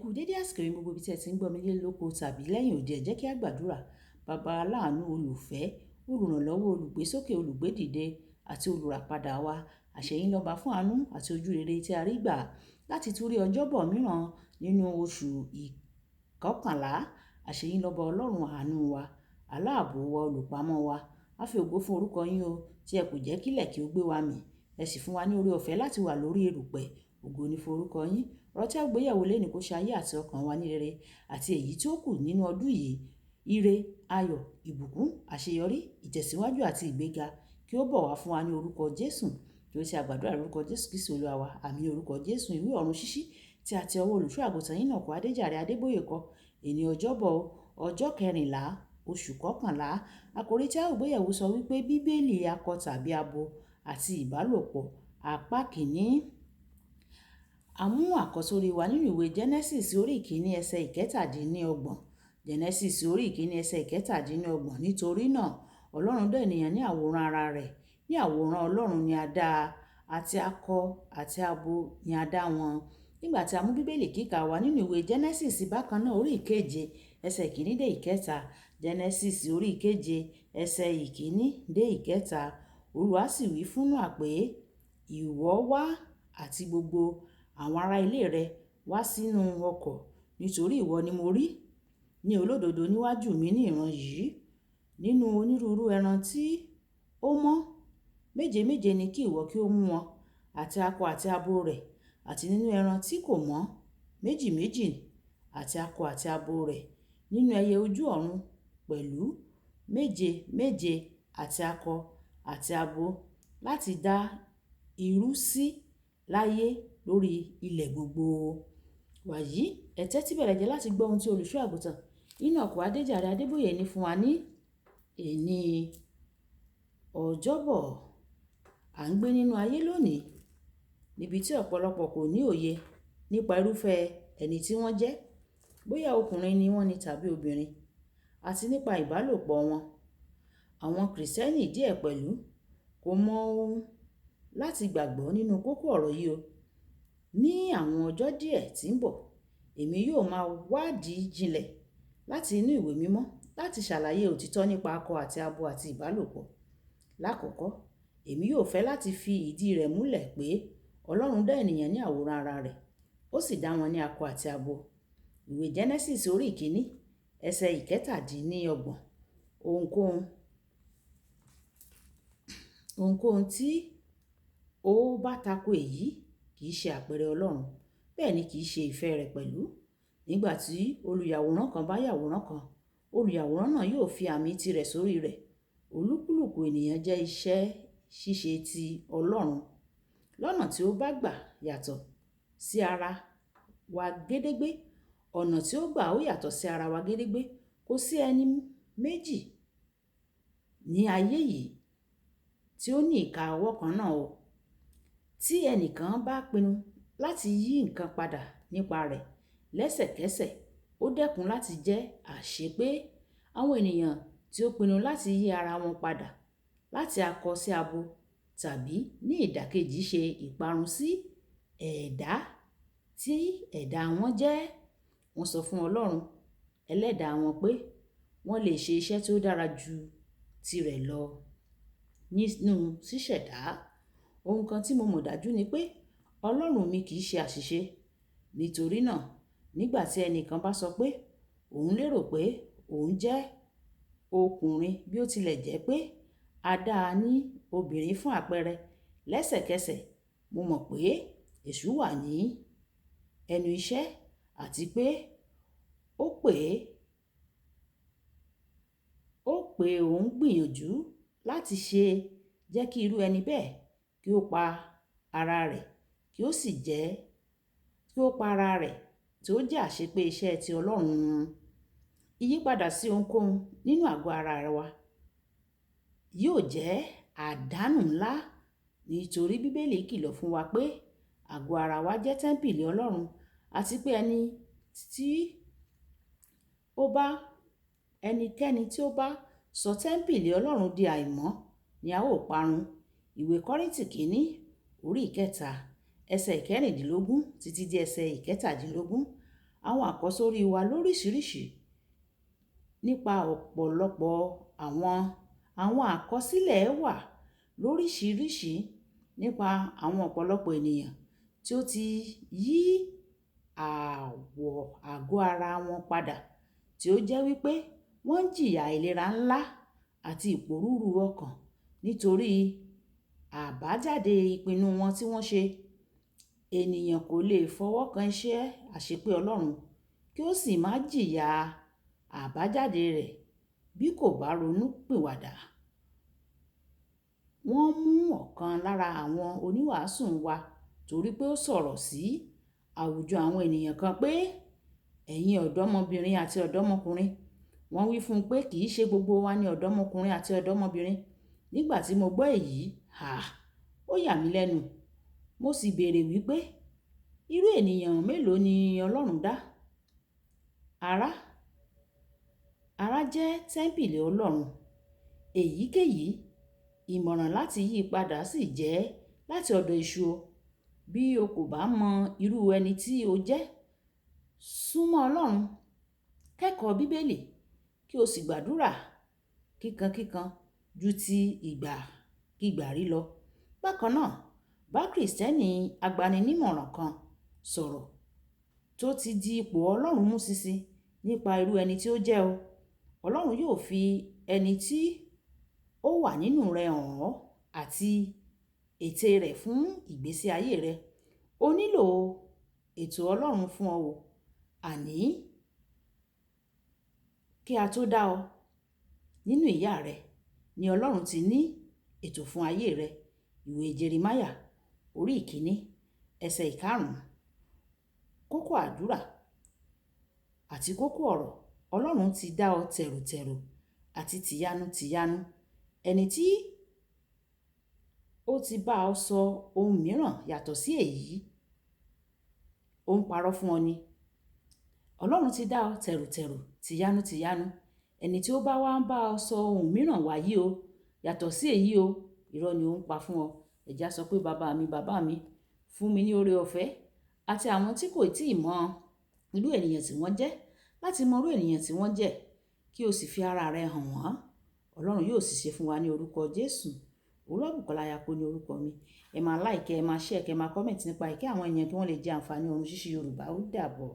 Kú dédé àsìkò yìí gbogbo ibi tí ẹ ti ń gbọ́ mi nílé lóko tàbí lẹ́yìn òde, ẹ jẹ́ kí a gbàdúrà. Baba aláàánú, olùfẹ́, olùrànlọ́wọ́, olùgbésókè, olùgbédìde àti olùràpadà wa, àṣẹyìn lọ́ba fún àánú àti ojú rere tí a rí gbà láti tún rí ọjọ́bọ̀ mìíràn nínú oṣù ìkọkànlá. Àṣẹyìn lọ́ba ọlọ́run àánú wa, aláàbò wa, olùpamọ́ wa. A fi ògo fún orúkọ yín o, tí ẹ kò jẹ́ kílẹ̀ kí ó gbé wa mì. Ẹ sì fún wa ní oore ọ̀fẹ́ láti wà lórí erùpẹ̀. Ògo ni fún orúkọ yín. Ọ̀rọ̀ tí a gbé yẹ̀wò lónìí kó ṣe ayé àti ọkàn wa ní rere àti èyí tí ó kù nínú ọdún yìí. Ire, ayọ̀, ìbùkún, àṣeyọrí, ìtẹ̀síwájú àti ìgbéga kí ó bọ̀ wá fún wa ní orúkọ Jésù. Kí ó ṣe àgbàdúrà lórúkọ Jésù Kristi Olúwa wa. Àmín orúkọ Jésù. Ìwé ọ̀run ṣíṣí tí a ti ọwọ́ olùṣọ́ àgùntàn yín náà kọ Adéjàre Adébóyè kọ. Èní ọjọ́bọ̀ ọjọ́ 14 oṣù kọkànlá. Àkòrí tí a ó gbé yẹ̀wò sọ wípé Bíbélì akọ tàbí abo àti ìbálòpọ̀ apá kìíní. A mú àkọ́sórí wa nínú ìwé Genesis orí ìkíní ẹsẹ̀ ìkẹtàdínlọ́gbọ̀n. Genesis orí ìkíní ẹsẹ̀ ìkẹtàdínlọ́gbọ̀n. Nítorí náà Ọlọ́run dá ènìyàn ní àwòrán ara rẹ̀. Ní àwòrán Ọlọ́run ni a dá a, àti akọ àti abo ni a dá wọn. Nígbà tí a mú Bíbélì kíkà wa nínú ìwé Genesis bákan náà orí ìkeje ẹsẹ̀ ìkíní dé ìkẹta. Genesis orí ìkeje ẹsẹ̀ ìkíní dé ìkẹta. Olúwa sì wí fún Nóà pé, ìwọ wá àti gbogbo àwọn ará ilé rẹ wá sínú ọkọ̀, nítorí ìwọ ni mo rí ní olódodo níwájú mi ní ìran yìí. Nínú onírúurú ẹran tí ó mọ́, méje méje ni kí ìwọ kí ó mú wọn, àti akọ àti abo rẹ̀. Àti nínú ẹran tí kò mọ́, méjì méjì àti akọ àti abo rẹ̀. Nínú ẹyẹ ojú ọ̀run pẹ̀lú, méje méje àti akọ àti abo, láti dá irú sí láyé lórí ilẹ̀ gbogbo. Wàyí, ẹ tẹ́tí bẹ̀rẹ̀ jẹ́ láti gbọ́ ohun tí olùṣọ́ àgùntàn Enoch Adéjàre Adébóyè ní fún wa ní èní ọjọ́bọ̀. À ń gbé nínú ayé lónìí níbi tí ọ̀pọ̀lọpọ̀ kò ní òye nípa irúfẹ́ ẹni tí wọ́n jẹ́, bóyá ọkùnrin ni wọ́n ni tàbí obìnrin, àti nípa ìbálòpọ̀ wọn. Àwọn Kìrìsìtẹ́nì díẹ̀ pẹ̀lú kò mọ ohun láti gbàgbọ́ nínú kókó ọ̀rọ̀ yìí o. Ní àwọn ọjọ́ díẹ̀ tí ń bọ̀, èmi yóò máa wádìí jinlẹ̀ láti inú ìwé mímọ́ láti ṣàlàyé òtítọ́ nípa akọ àti abo àti ìbálòpọ̀. Lákọ̀ọ́kọ́, èmi yóò fẹ́ láti fi ìdí rẹ̀ múlẹ̀ pé Ọlọ́run dá ènìyàn ní àwòrán ara rẹ̀, ó sì dá wọn ní akọ àti abo. Ìwé Genesis orí ìkíní ẹsẹ̀ ìkẹtàdínlọ́gbọ̀n. Ohunkóhun tí ó bá tako èyí kì í ṣe àpẹẹrẹ Ọlọ́run, bẹ́ẹ̀ ni kì í ṣe ìfẹ́ rẹ̀ pẹ̀lú. Nígbà tí olùyàwòrán kan bá yàwòrán kan, olùyàwòrán náà yóò fi àmì tirẹ̀ sórí rẹ̀. Olúkúlùkù ènìyàn jẹ́ iṣẹ́ ṣíṣe ti Ọlọ́run. Lọ́nà tí ó bá gbà yàtọ̀ sí ara wa gédégbé, ọ̀nà tí ó gbà ó yàtọ̀ sí ara wa gédégbé. Kò sí ẹni méjì ní ayé yìí tí ó ní ìka ọwọ́ kan náà o. Tí ẹnìkan bá pinnu láti yí nǹkan padà nípa rẹ̀ lẹ́sẹ̀kẹsẹ̀, ó dẹ́kun láti jẹ́ àṣepé. Àwọn ènìyàn tí ó pinnu láti yí ara wọn padà láti akọ sí abo tàbí ní ìdàkejì ṣe ìparun sí ẹ̀dá tí ẹ̀dá wọn jẹ́. Wọ́n sọ fún Ọlọ́run ẹlẹ́dàá wọn pé wọ́n lè ṣe iṣẹ́ tí ó dára ju tirẹ̀ lọ nínú ṣíṣẹ̀dá. Ohun kan tí mo mọ̀ dájú ni pé Ọlọ́run mi kì í ṣe àṣìṣe. Nítorí náà, nígbà tí ẹnìkan bá sọ pé òun lérò pé òun jẹ́ ọkùnrin bí ó tilẹ̀ jẹ́ pé a dá a ní obìnrin fún àpẹẹrẹ, lẹ́sẹ̀kẹsẹ̀ mo mọ̀ pé èṣù wà ní ẹnu iṣẹ́ àti pé ó pé òun gbìyànjú láti ṣe jẹ́ kí irú ẹni bẹ́ẹ̀ kí ó pa ara rẹ̀, kí ó sì jẹ́ kí ó pa ara rẹ̀ tí ó jẹ́ àṣepé iṣẹ́ ti Ọlọ́run. Ìyípadà sí ohunkóhun nínú àgọ́ ara wa yóò jẹ́ àdánù ńlá, nítorí Bíbélì kìlọ̀ fún wa pé àgọ́ ara wa jẹ́ tẹ́ḿpìlì Ọlọ́run, àti pé ẹnikẹ́ni tí ó bá sọ tẹ́ḿpìlì Ọlọ́run di àìmọ́ ni a ó parun. Ìwé Kọ́ríńtì kìíní orí ìkẹta ẹsẹ̀ ìkẹrìndínlógún títí dé ẹsẹ̀ ìkẹtàdínlógún. àwọn àkọ́sórí wa lóríṣiríṣi nípa ọ̀pọ̀lọpọ̀ àwọn àkọsílẹ̀ wà lóríṣiríṣi nípa àwọn ọ̀pọ̀lọpọ̀ ènìyàn tí ó ti yí àwọ̀ àgọ́ ara wọn padà, tí ó jẹ́ wípé wọ́n ń jìyà àìlera ńlá àti ìpòrúru ọkàn nítorí àbájáde ìpinnu wọn tí wọ́n ṣe. Ènìyàn kò lè fọwọ́ kan iṣẹ́ àṣepé Ọlọ́run kí ó sì má jìyà àbájáde rẹ̀ bí kò bá ronú pìwàdà. Wọ́n mú ọ̀kan lára àwọn oníwàásù wa torí pé ó sọ̀rọ̀ sí àwùjọ àwọn ènìyàn kan pé, ẹ̀yin ọ̀dọ́mọbìnrin àti ọ̀dọ́mọkùnrin. Wọ́n wí fún un pé kì í ṣe gbogbo wa ni ọ̀dọ́mọkùnrin àti ọ̀dọ́mọbìnrin. Nígbà tí mo gbọ́ èyí, ó yà mí lẹ́nu. Mo sì béèrè wípé irú ènìyàn mélòó ni Ọlọ́run dá? Ara jẹ́ tẹ́ḿpìlì Ọlọ́run. Èyíkéyìí ìmọ̀ràn láti yí padà sì jẹ́ láti ọ̀dọ̀ èṣù o. Bí o kò bá mọ irú ẹni tí o jẹ́, súnmọ́ Ọlọ́run, kẹ́kọ̀ọ́ Bíbélì kí o sì gbàdúrà kíkankíkan ju ti ìgbàkígbà rí lọ. Bákan náà, bá Kristẹni agbaninímọ̀ràn kan sọ̀rọ̀ tó ti di ipò Ọlọ́run mú ṣinṣin nípa irú ẹni tí ó jẹ́ o. Ọlọ́run yóò fi ẹni tí ó wà nínú rẹ̀ hàn ọ́ àti ète rẹ̀ fún ìgbésí ayé rẹ. O nílò ètò Ọlọ́run fún ọ, àní kí a tó dá ọ nínú ìyá rẹ ni Ọlọ́run ti ní ètò fún ayé rẹ. Ìwé Jeremáyà orí 1 ẹsẹ̀ 5. Kókó àdúrà àti kókó ọ̀rọ̀. Ọlọ́run ti dá ọ tẹ̀rùtẹ̀rù àti tìyanu. Ẹni tí ó ti bá ọ sọ ohun mìíràn yàtọ̀ sí èyí, ó ń parọ́ fún ọ ni. Ọlọ́run ti dá ọ tẹ̀rùtẹ̀rù, tìyanu. Ẹni tí ó bá wá ń bá ọ sọ ohun mìíràn wáyé o, yàtọ̀ sí èyí o, irọ́ ni ó ń pa fún ọ. Ẹja sọ pé bàbá mi, fún mi ní oore ọ̀fẹ́ àti àwọn tí kò tíì mọ irú ènìyàn tí wọ́n jẹ́ láti mọ irú ènìyàn tí wọ́n jẹ́, kí o sì fi ara rẹ hàn wọ́n. Ọlọ́run yóò sì ṣe fún wa ní orúkọ Jésù. Olúwabùkọ́lá Ayako ní orúkọ mi. Ẹ máa like, ẹ máa share, ẹ máa comment nípa ìkẹ́ àwọn ènìyàn kí wọ́n lè jẹ àǹfààní Oorun Ṣíṣí Yorùbá. Ó dàbọ̀.